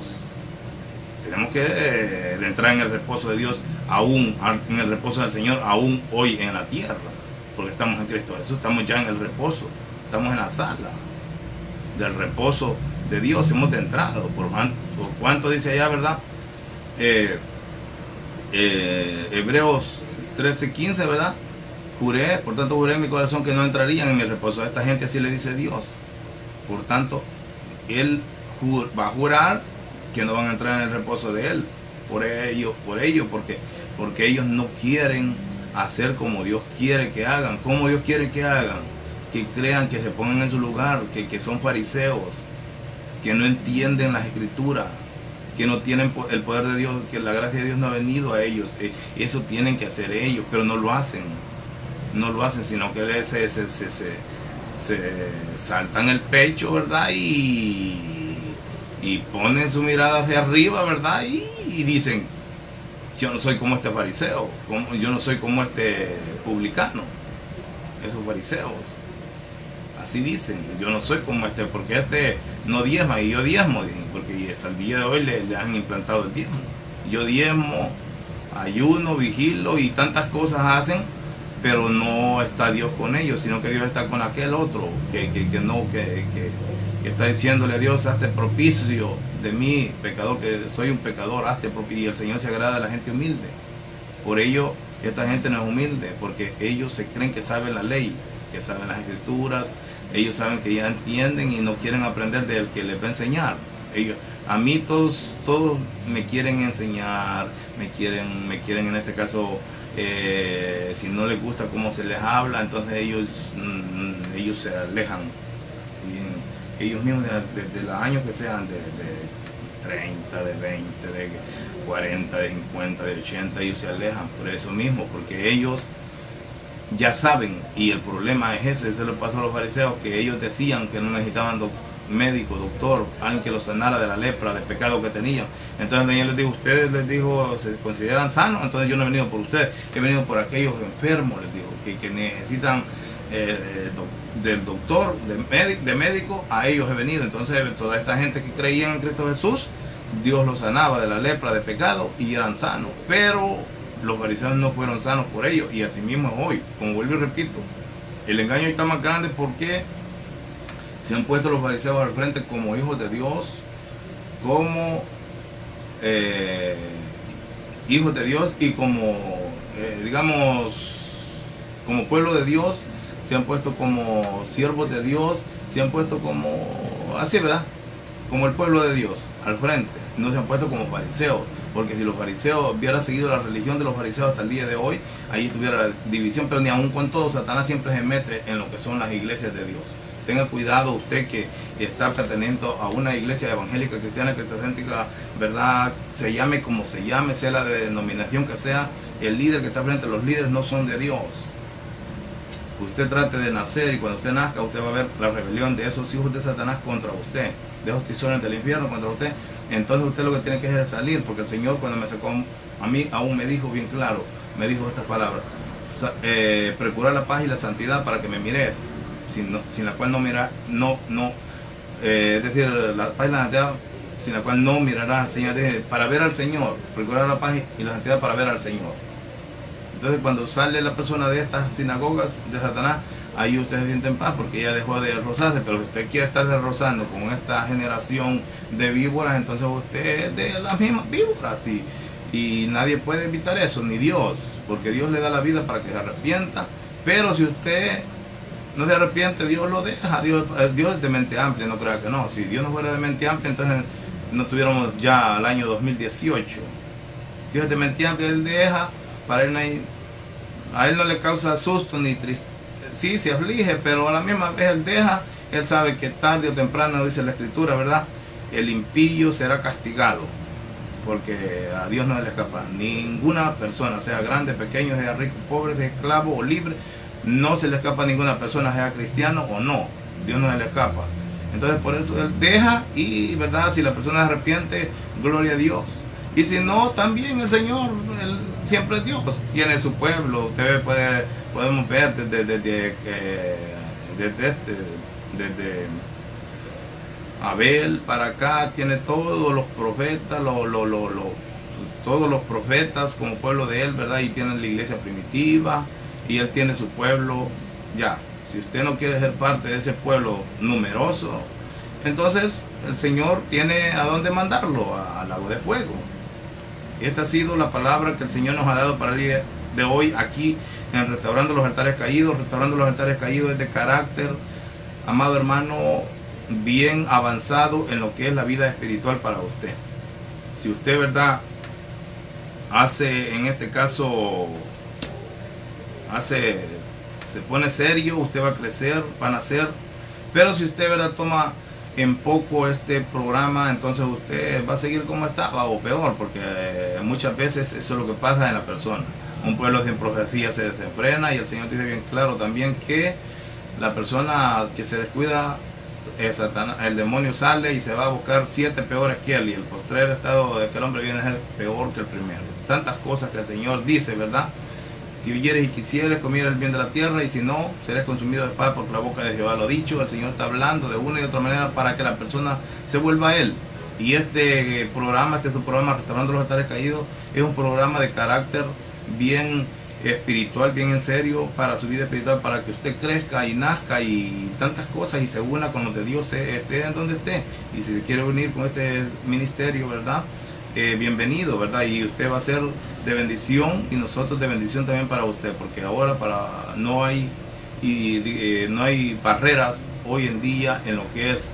Tenemos que entrar en el reposo de Dios, aún en el reposo del Señor, aún hoy en la tierra, porque estamos en Cristo Jesús, estamos ya en el reposo, estamos en la sala del reposo de Dios, hemos entrado. Por cuánto dice allá, ¿verdad? Hebreos 13:15, ¿verdad? Por tanto juré en mi corazón que no entrarían en mi reposo. A esta gente así le dice Dios. Por tanto, Él va a jurar que no van a entrar en el reposo de Él. Por ello, porque ellos no quieren hacer como Dios quiere que hagan. Como Dios quiere que hagan. Que crean, que se pongan en su lugar, que son fariseos, que no entienden las escrituras, que no tienen el poder de Dios, que la gracia de Dios no ha venido a ellos. Eso tienen que hacer ellos, pero no lo hacen. No lo hacen, sino que se saltan el pecho, ¿verdad? Y ponen su mirada hacia arriba, ¿verdad? Y dicen, yo no soy como este fariseo, yo no soy como este publicano, esos fariseos. Así dicen, yo no soy como este, porque este no diezma y yo diezmo, porque hasta el día de hoy le han implantado el diezmo. Yo diezmo, ayuno, vigilo y tantas cosas hacen, pero no está Dios con ellos, sino que Dios está con aquel otro que está diciéndole a Dios, hazte propicio de mí, pecador, que soy un pecador, hazte propicio. Y el Señor se agrada a la gente humilde. Por ello, esta gente no es humilde, porque ellos se creen que saben la ley, que saben las escrituras, ellos saben que ya entienden y no quieren aprender del que les va a enseñar. A mí todos me quieren enseñar, me quieren en este caso, si no les gusta cómo se les habla, entonces ellos se alejan. Y ellos mismos de los años que sean, de 30, de 20, de 40, de 50, de 80, ellos se alejan por eso mismo, porque ellos ya saben, y el problema es ese lo pasó a los fariseos, que ellos decían que no necesitaban médico, doctor, alguien que los sanara de la lepra, del pecado que tenían. Entonces el Señor les dijo, ustedes, les dijo, se consideran sanos, entonces yo no he venido por ustedes, he venido por aquellos enfermos, les dijo, que necesitan del doctor, de médico, a ellos he venido. Entonces toda esta gente que creía en Cristo Jesús, Dios los sanaba de la lepra, de pecado, y eran sanos. Pero los fariseos no fueron sanos por ellos, y así mismo hoy, como vuelvo y repito, el engaño está más grande porque Se han puesto los fariseos al frente como hijos de Dios, como hijos de Dios y como, digamos, como pueblo de Dios. Se han puesto como siervos de Dios, se han puesto como, así, ¿verdad? Como el pueblo de Dios al frente. No se han puesto como fariseos, porque si los fariseos hubieran seguido la religión de los fariseos hasta el día de hoy, ahí estuviera la división. Pero ni aun con todo, Satanás siempre se mete en lo que son las iglesias de Dios. Tenga cuidado usted que está perteneciendo a una iglesia evangélica, cristiana, cristocéntrica, ¿verdad? Se llame como se llame, sea la denominación que sea, el líder que está frente a los líderes no son de Dios. Usted trate de nacer y cuando usted nazca, usted va a ver la rebelión de esos hijos de Satanás contra usted, de esos tizones del infierno contra usted. Entonces usted lo que tiene que hacer es salir, porque el Señor cuando me sacó a mí, aún me dijo bien claro, me dijo estas palabras: procurar la paz y la santidad para que me mires, sin la cual no mira, es decir, la paz y la santidad sin la cual no mirarás al Señor, para ver al Señor, procurar la paz y la santidad para ver al Señor. Entonces cuando sale la persona de estas sinagogas de Satanás, ahí usted se siente en paz porque ella dejó de rozarse. Pero si usted quiere estar rozando con esta generación de víboras, entonces usted es de las mismas víboras y nadie puede evitar eso, ni Dios, porque Dios le da la vida para que se arrepienta. Pero si usted no se arrepiente, Dios lo deja. Dios es de mente amplia, no crea que no. Si Dios no fuera de mente amplia, entonces no tuviéramos ya el año 2018. Dios es de mente amplia, Él deja. Para él a él no le causa susto ni tristeza. Sí, se aflige, pero a la misma vez él deja. Él sabe que tarde o temprano, dice la Escritura, ¿verdad?, el impío será castigado, porque a Dios no le escapa ninguna persona, sea grande, pequeño, sea rico, pobre, sea esclavo o libre. No se le escapa a ninguna persona, sea cristiano o no. Dios no se le escapa. Entonces por eso él deja y, ¿verdad?, si la persona se arrepiente, gloria a Dios. Y si no, también el Señor, Él siempre es Dios, tiene su pueblo. Ustedes podemos ver desde Abel para acá, tiene todos los profetas, todos los profetas como pueblo de Él, ¿verdad? Y tiene la iglesia primitiva y Él tiene su pueblo ya. Si usted no quiere ser parte de ese pueblo numeroso, entonces el Señor tiene a dónde mandarlo, al lago de fuego. Esta ha sido la palabra que el Señor nos ha dado para el día de hoy aquí en Restaurando los Altares Caídos. Restaurando los Altares Caídos es de carácter, amado hermano, bien avanzado en lo que es la vida espiritual para usted. Si usted, ¿verdad?, en este caso, se pone serio, usted va a crecer, va a nacer. Pero si usted, ¿verdad?, toma en poco este programa, entonces usted va a seguir como estaba o peor, porque muchas veces eso es lo que pasa en la persona. Un pueblo sin profecía se desenfrena, y el Señor dice bien claro también que la persona que se descuida, Satanás, el demonio sale y se va a buscar 7 peores que él, y el postrer estado de aquel hombre viene a ser peor que el primero. Tantas cosas que el Señor dice, ¿verdad? Si oyeres y quisieres, comieres el bien de la tierra, y si no, serás consumido de espada, porque la boca de Jehová lo dicho. El Señor está hablando de una y otra manera para que la persona se vuelva a Él. Y este programa, su programa Restaurando los Altares Caídos, es un programa de carácter bien espiritual, bien en serio, para su vida espiritual, para que usted crezca y nazca y tantas cosas, y se una con los de Dios, esté en donde esté. Y si se quiere unir con este ministerio, ¿verdad?, bienvenido, ¿verdad? Y usted va a ser de bendición y nosotros de bendición también para usted, porque ahora no hay barreras hoy en día en lo que es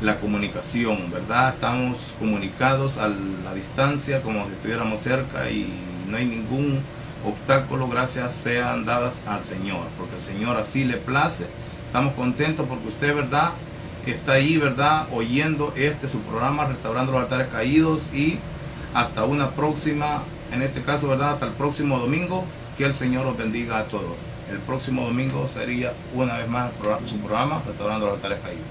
la comunicación, ¿verdad? Estamos comunicados a la distancia como si estuviéramos cerca, y no hay ningún obstáculo, gracias sean dadas al Señor, porque el Señor así le place. Estamos contentos porque usted, ¿verdad?, está ahí, ¿verdad?, oyendo su programa Restaurando los Altares Caídos. Y hasta una próxima, en este caso, ¿verdad?, hasta el próximo domingo. Que el Señor los bendiga a todos. El próximo domingo sería una vez más su programa Restaurando los Altares Caídos.